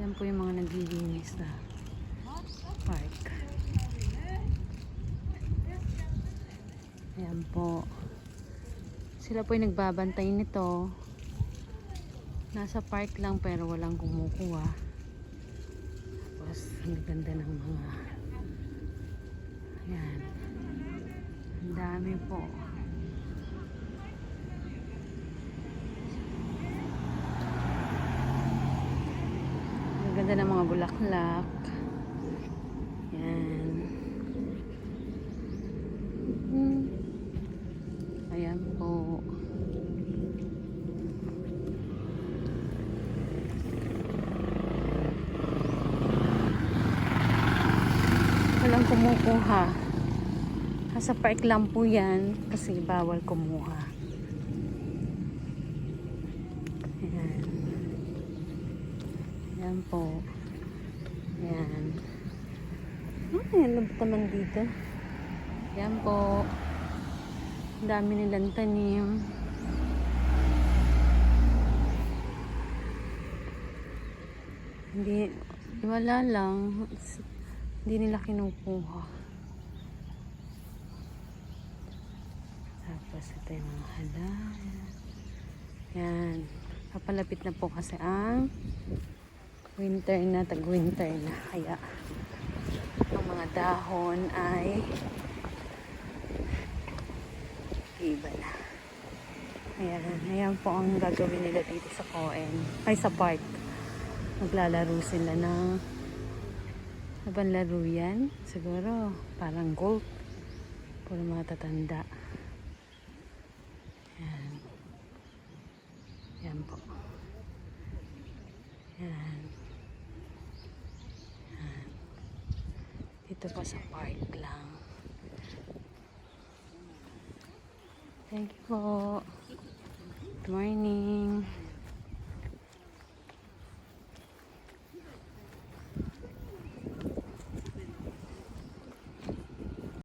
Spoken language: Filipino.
Yan po yung mga naglilinis sa park. Ayan po. Sila po yung nagbabantay nito. Nasa park lang pero walang kumukuha. Tapos ang ganda ng mga ayan. Ang dami po. Ang ganda ng mga bulaklak. Ayan. Ayan po. Walang kumukuha. Sa park lang po yan kasi bawal kumuha. Ayan. Ayan po. Ayan. Ayan, lubot naman dito. Ayan po. Ang dami nilang tanim. Hindi, wala lang. Hindi nila kinukuha. Tapos ito yung mga halaman. Yan. Papalapit na po kasi ang winter na, tag-winter na. Kaya ang mga dahon ay iba na. Ayan. Ayan po ang gagawin nila dito sa Coen. Ay, sa park. Maglalaro sila ng habang laro yan. Siguro parang golf. Puro mga tatanda. Yan. Yan po. Yan. Yan. Dito pa sa park lang. Thank you po.